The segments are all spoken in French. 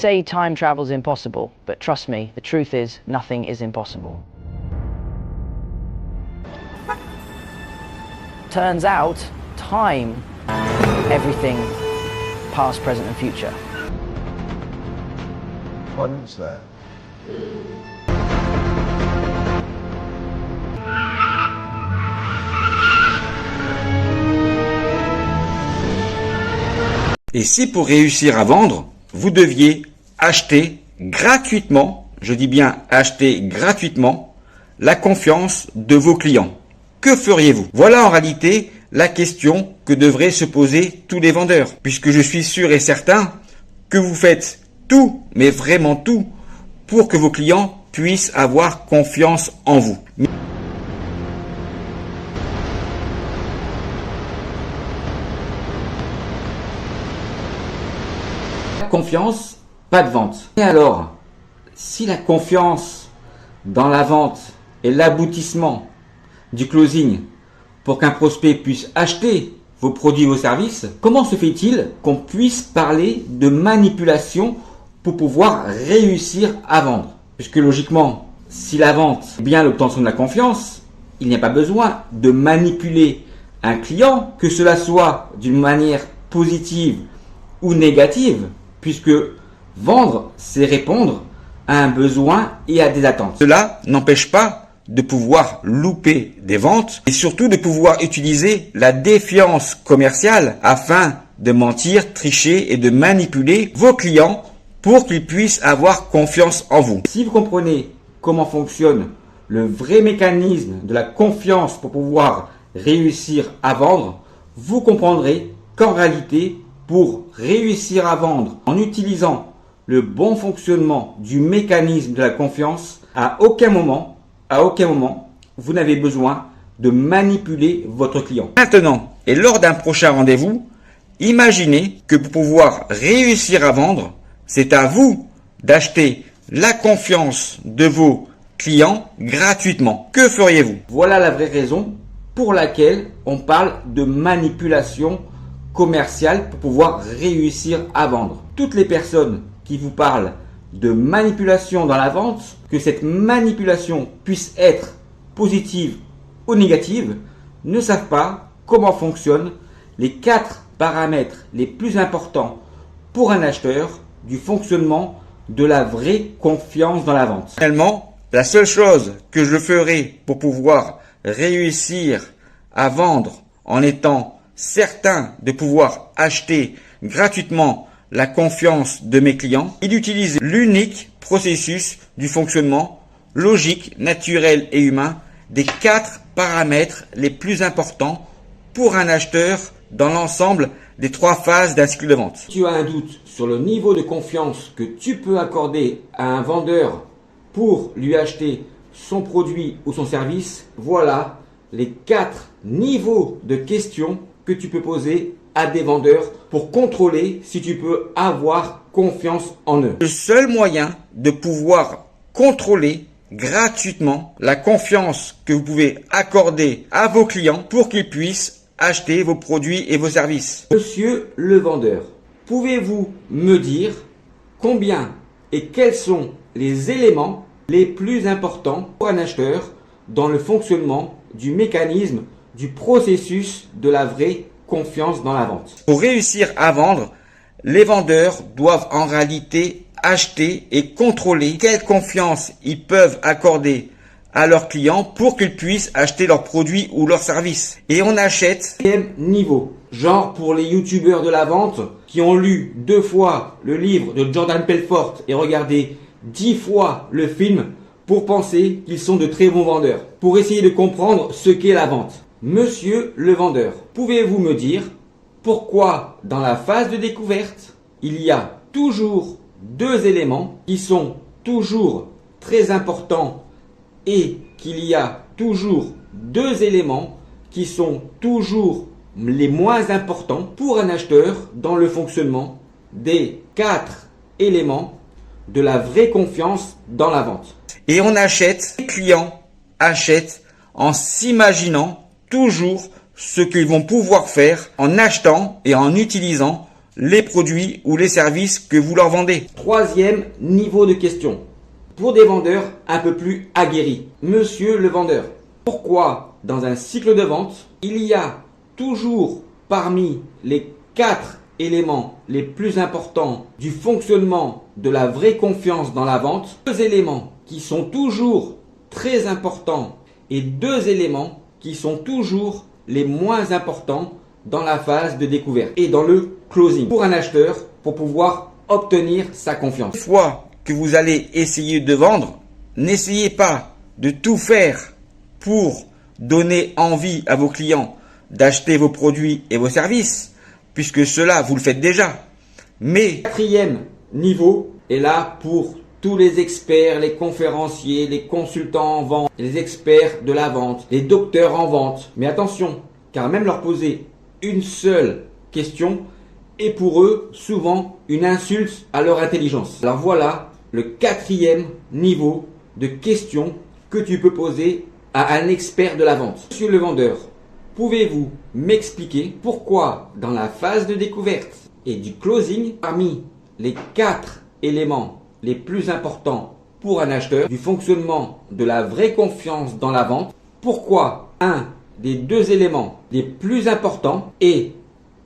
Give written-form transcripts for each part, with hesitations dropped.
Say time travel's impossible, but trust me, the truth is nothing is impossible. Turns out, time, everything, past, present and future. What's that? Et si pour réussir à vendre, vous deviez acheter gratuitement, je dis bien acheter gratuitement, la confiance de vos clients, que feriez-vous? Voilà en réalité la question que devraient se poser tous les vendeurs, puisque je suis sûr et certain que vous faites tout, mais vraiment tout, pour que vos clients puissent avoir confiance en vous. Confiance, pas de vente. Et alors, si la confiance dans la vente est l'aboutissement du closing pour qu'un prospect puisse acheter vos produits et vos services, comment se fait-il qu'on puisse parler de manipulation pour pouvoir réussir à vendre? Puisque logiquement, si la vente est bien l'obtention de la confiance, il n'y a pas besoin de manipuler un client, que cela soit d'une manière positive ou négative, puisque vendre, c'est répondre à un besoin et à des attentes. Cela n'empêche pas de pouvoir louper des ventes et surtout de pouvoir utiliser la défiance commerciale afin de mentir, tricher et de manipuler vos clients pour qu'ils puissent avoir confiance en vous. Si vous comprenez comment fonctionne le vrai mécanisme de la confiance pour pouvoir réussir à vendre, vous comprendrez qu'en réalité, pour réussir à vendre en utilisant le bon fonctionnement du mécanisme de la confiance, à aucun moment, vous n'avez besoin de manipuler votre client. Maintenant, et lors d'un prochain rendez-vous, imaginez que pour pouvoir réussir à vendre, c'est à vous d'acheter la confiance de vos clients gratuitement. Que feriez-vous? Voilà la vraie raison pour laquelle on parle de manipulation commerciale pour pouvoir réussir à vendre. Toutes les personnes qui vous parlent de manipulation dans la vente, que cette manipulation puisse être positive ou négative, ne savent pas comment fonctionnent les 4 paramètres les plus importants pour un acheteur du fonctionnement de la vraie confiance dans la vente. Finalement, la seule chose que je ferai pour pouvoir réussir à vendre en étant certain de pouvoir acheter gratuitement la confiance de mes clients, est d'utiliser l'unique processus du fonctionnement logique, naturel et humain des 4 paramètres les plus importants pour un acheteur dans l'ensemble des 3 phases d'un cycle de vente. Si tu as un doute sur le niveau de confiance que tu peux accorder à un vendeur pour lui acheter son produit ou son service, voilà les 4 niveaux de questions que tu peux poser à des vendeurs pour contrôler si tu peux avoir confiance en eux. Le seul moyen de pouvoir contrôler gratuitement la confiance que vous pouvez accorder à vos clients pour qu'ils puissent acheter vos produits et vos services. Monsieur le vendeur, pouvez-vous me dire combien et quels sont les éléments les plus importants pour un acheteur dans le fonctionnement du mécanisme du processus de la vraie confiance dans la vente? Pour réussir à vendre, les vendeurs doivent en réalité acheter et contrôler quelle confiance ils peuvent accorder à leurs clients pour qu'ils puissent acheter leurs produits ou leurs services. Et on achète deuxième niveau. Genre pour les youtubeurs de la vente qui ont lu 2 fois le livre de Jordan Belfort et regardé 10 fois le film pour penser qu'ils sont de très bons vendeurs. Pour essayer de comprendre ce qu'est la vente. Monsieur le vendeur, pouvez-vous me dire pourquoi dans la phase de découverte, il y a toujours 2 éléments qui sont toujours très importants et qu'il y a toujours 2 éléments qui sont toujours les moins importants pour un acheteur dans le fonctionnement des 4 éléments de la vraie confiance dans la vente? Et on achète, les clients achètent en s'imaginant toujours ce qu'ils vont pouvoir faire en achetant et en utilisant les produits ou les services que vous leur vendez. Troisième niveau de question. Pour des vendeurs un peu plus aguerris. Monsieur le vendeur, pourquoi dans un cycle de vente, il y a toujours parmi les 4 éléments les plus importants du fonctionnement de la vraie confiance dans la vente, 2 éléments qui sont toujours très importants et 2 éléments qui sont toujours les moins importants dans la phase de découverte et dans le closing pour un acheteur pour pouvoir obtenir sa confiance. Une fois que vous allez essayer de vendre, n'essayez pas de tout faire pour donner envie à vos clients d'acheter vos produits et vos services, puisque cela vous le faites déjà. Mais quatrième niveau est là pour tous les experts, les conférenciers, les consultants en vente, les experts de la vente, les docteurs en vente. Mais attention, car même leur poser une seule question est pour eux souvent une insulte à leur intelligence. Alors voilà le 4e niveau de questions que tu peux poser à un expert de la vente. Monsieur le vendeur, pouvez-vous m'expliquer pourquoi dans la phase de découverte et du closing, parmi les 4 éléments les plus importants pour un acheteur du fonctionnement de la vraie confiance dans la vente, pourquoi un des 2 éléments les plus importants et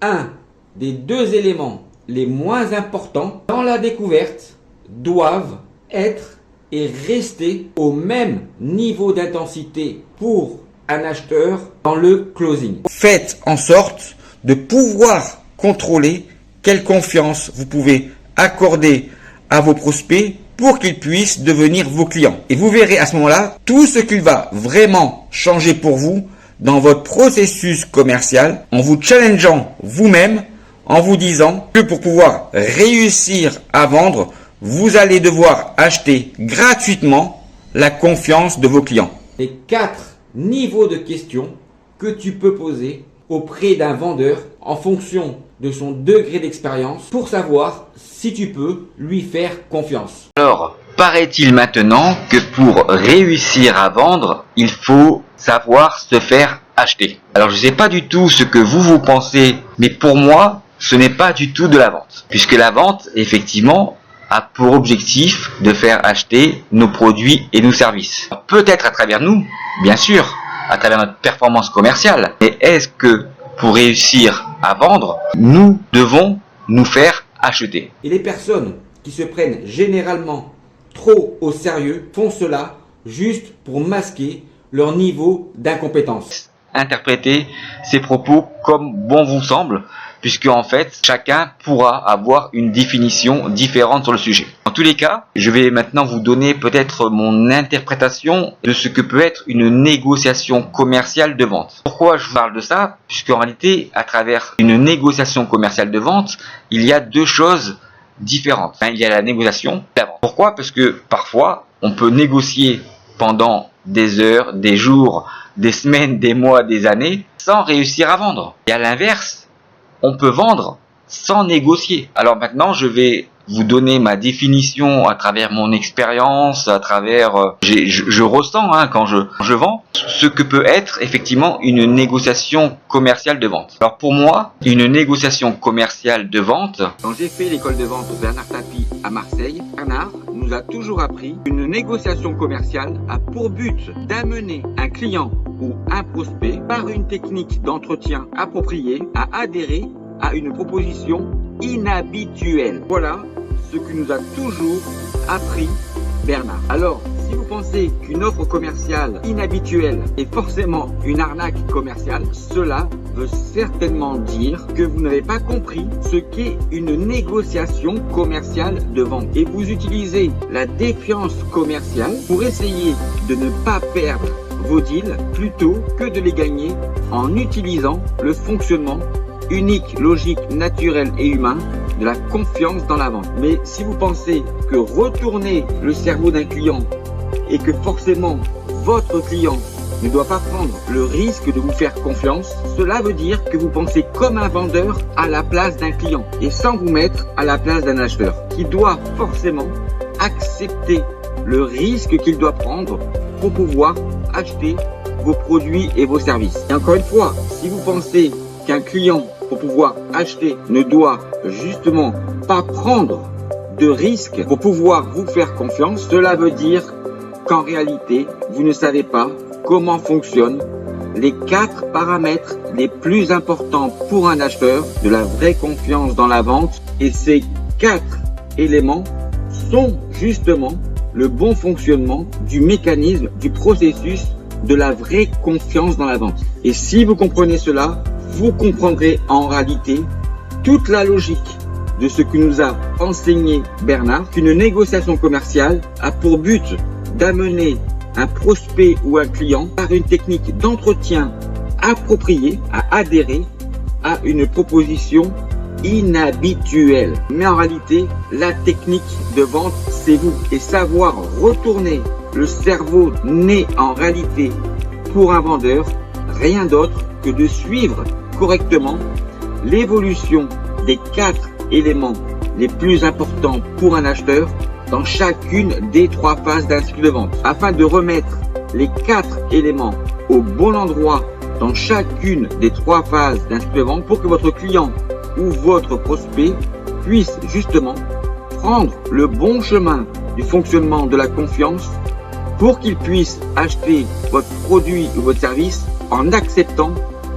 un des 2 éléments les moins importants dans la découverte doivent être et rester au même niveau d'intensité pour un acheteur dans le closing. Faites en sorte de pouvoir contrôler quelle confiance vous pouvez accorder à vos prospects pour qu'ils puissent devenir vos clients. Et vous verrez à ce moment-là tout ce qu'il va vraiment changer pour vous dans votre processus commercial en vous challengeant vous-même, en vous disant que pour pouvoir réussir à vendre, vous allez devoir acheter gratuitement la confiance de vos clients. Les 4 niveaux de questions que tu peux poser auprès d'un vendeur en fonction de son degré d'expérience pour savoir si tu peux lui faire confiance. Alors, paraît-il maintenant que pour réussir à vendre, il faut savoir se faire acheter. Alors, je ne sais pas du tout ce que vous pensez, mais pour moi, ce n'est pas du tout de la vente. Puisque la vente, effectivement, a pour objectif de faire acheter nos produits et nos services. Peut-être à travers nous, bien sûr, à travers notre performance commerciale. Mais est-ce que pour réussir à vendre, nous devons nous faire acheter? Et les personnes qui se prennent généralement trop au sérieux font cela juste pour masquer leur niveau d'incompétence. Interprétez ces propos comme bon vous semble, puisque en fait, chacun pourra avoir une définition différente sur le sujet. En tous les cas, je vais maintenant vous donner peut-être mon interprétation de ce que peut être une négociation commerciale de vente. Pourquoi je vous parle de ça? Puisqu'en réalité, à travers une négociation commerciale de vente, il y a 2 choses différentes. Il y a la négociation et la vente. Pourquoi? Parce que parfois, on peut négocier pendant des heures, des jours, des semaines, des mois, des années, sans réussir à vendre. Et à l'inverse, on peut vendre sans négocier. Alors maintenant, je vais vous donner ma définition à travers mon expérience, à travers... je ressens quand je vends ce que peut être effectivement une négociation commerciale de vente. Alors pour moi, une négociation commerciale de vente... Quand j'ai fait l'école de vente Bernard Tapie à Marseille, Bernard nous a toujours appris qu'une négociation commerciale a pour but d'amener un client ou un prospect par une technique d'entretien appropriée à adhérer à une proposition inhabituelle. Voilà ce que nous a toujours appris Bernard. Alors, si vous pensez qu'une offre commerciale inhabituelle est forcément une arnaque commerciale, cela veut certainement dire que vous n'avez pas compris ce qu'est une négociation commerciale de vente. Et vous utilisez la défiance commerciale pour essayer de ne pas perdre vos deals plutôt que de les gagner en utilisant le fonctionnement unique, logique, naturel et humain de la confiance dans la vente. Mais si vous pensez que retourner le cerveau d'un client et que forcément votre client ne doit pas prendre le risque de vous faire confiance, cela veut dire que vous pensez comme un vendeur à la place d'un client et sans vous mettre à la place d'un acheteur qui doit forcément accepter le risque qu'il doit prendre pour pouvoir acheter vos produits et vos services. Et encore une fois, si vous pensez qu'un client pour pouvoir acheter ne doit justement pas prendre de risques pour pouvoir vous faire confiance, cela veut dire qu'en réalité, vous ne savez pas comment fonctionnent les 4 paramètres les plus importants pour un acheteur de la vraie confiance dans la vente. Et ces 4 éléments sont justement le bon fonctionnement du mécanisme, du processus de la vraie confiance dans la vente. Et si vous comprenez cela, vous comprendrez en réalité toute la logique de ce que nous a enseigné Bernard, qu'une négociation commerciale a pour but d'amener un prospect ou un client par une technique d'entretien appropriée à adhérer à une proposition inhabituelle. Mais en réalité, la technique de vente, c'est vous. Et savoir retourner le cerveau né en réalité pour un vendeur, rien d'autre que de suivre correctement l'évolution des 4 éléments les plus importants pour un acheteur dans chacune des 3 phases d'un cycle de vente, afin de remettre les 4 éléments au bon endroit dans chacune des 3 phases d'un cycle de vente pour que votre client ou votre prospect puisse justement prendre le bon chemin du fonctionnement de la confiance pour qu'il puisse acheter votre produit ou votre service en acceptant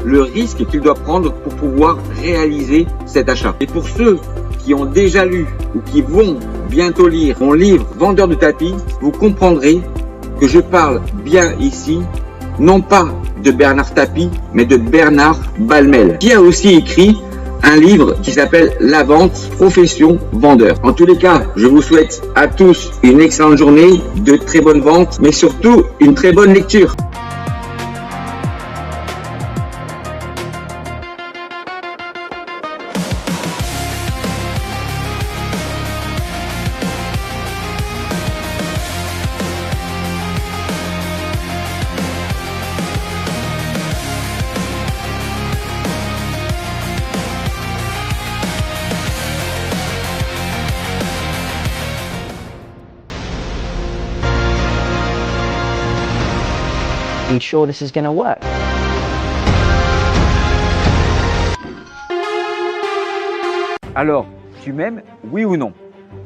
le risque qu'il doit prendre pour pouvoir réaliser cet achat. Et pour ceux qui ont déjà lu ou qui vont bientôt lire mon livre Vendeur de tapis, vous comprendrez que je parle bien ici, non pas de Bernard Tapie, mais de Bernard Balmel, qui a aussi écrit un livre qui s'appelle La vente, profession vendeur. En tous les cas, je vous souhaite à tous une excellente journée, de très bonnes ventes, mais surtout une très bonne lecture. Are you sure this is going to work? Alors, tu m'aimes, oui ou non?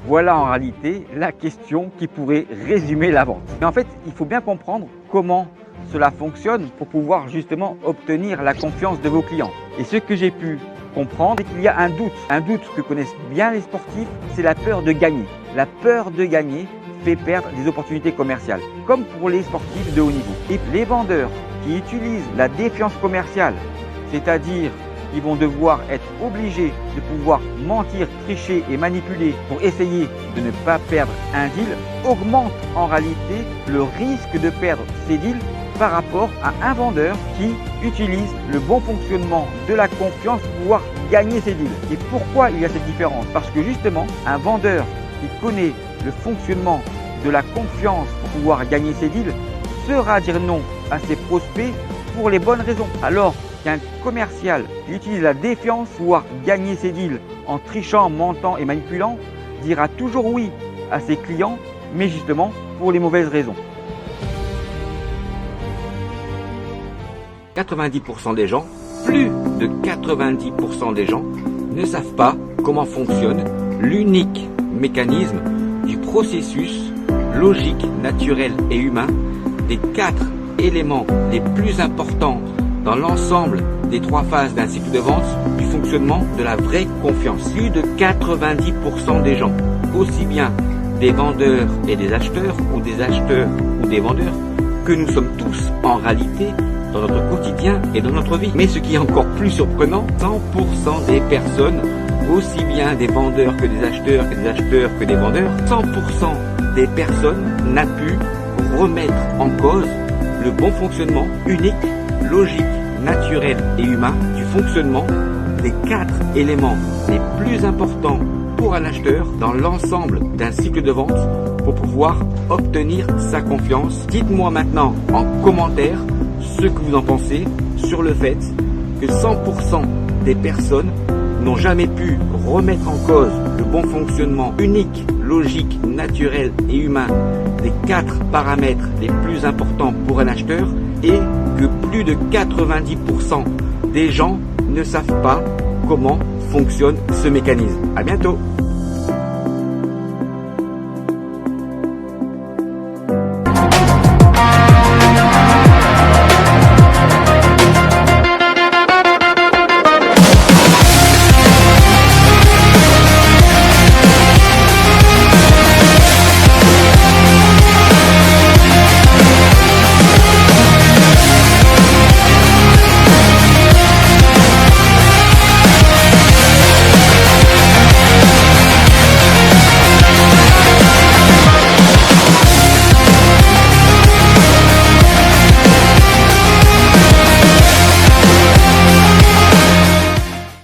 Voilà en réalité la question qui pourrait résumer la vente. Mais en fait, il faut bien comprendre comment cela fonctionne pour pouvoir justement obtenir la confiance de vos clients. Et ce que j'ai pu comprendre, c'est qu'il y a un doute que connaissent bien les sportifs, c'est la peur de gagner. La peur de gagner fait perdre des opportunités commerciales, comme pour les sportifs de haut niveau. Et les vendeurs qui utilisent la défiance commerciale, c'est-à-dire qu'ils vont devoir être obligés de pouvoir mentir, tricher et manipuler pour essayer de ne pas perdre un deal, augmentent en réalité le risque de perdre ces deals par rapport à un vendeur qui utilise le bon fonctionnement de la confiance pour pouvoir gagner ses deals. Et pourquoi il y a cette différence? Parce que justement, un vendeur qui connaît le fonctionnement de la confiance pour pouvoir gagner ses deals saura dire non à ses prospects pour les bonnes raisons. Alors qu'un commercial qui utilise la défiance pour pouvoir gagner ses deals en trichant, mentant et manipulant dira toujours oui à ses clients, mais justement pour les mauvaises raisons. 90% des gens, plus de 90% des gens ne savent pas comment fonctionne l'unique mécanisme du processus logique, naturel et humain des 4 éléments les plus importants dans l'ensemble des 3 phases d'un cycle de vente du fonctionnement de la vraie confiance. Plus de 90% des gens, aussi bien des vendeurs et des acheteurs ou des acheteurs ou des vendeurs, que nous sommes tous en réalité dans notre quotidien et dans notre vie. Mais ce qui est encore plus surprenant, 100% des personnes, aussi bien des vendeurs que des acheteurs, que des vendeurs, 100% des personnes n'a pu remettre en cause le bon fonctionnement unique, logique, naturel et humain du fonctionnement des 4 éléments les plus importants pour un acheteur dans l'ensemble d'un cycle de vente pour pouvoir obtenir sa confiance. Dites-moi maintenant en commentaire ce que vous en pensez sur le fait que 100% des personnes n'ont jamais pu remettre en cause le bon fonctionnement unique, logique, naturel et humain des 4 paramètres les plus importants pour un acheteur et que plus de 90% des gens ne savent pas comment fonctionne ce mécanisme. À bientôt.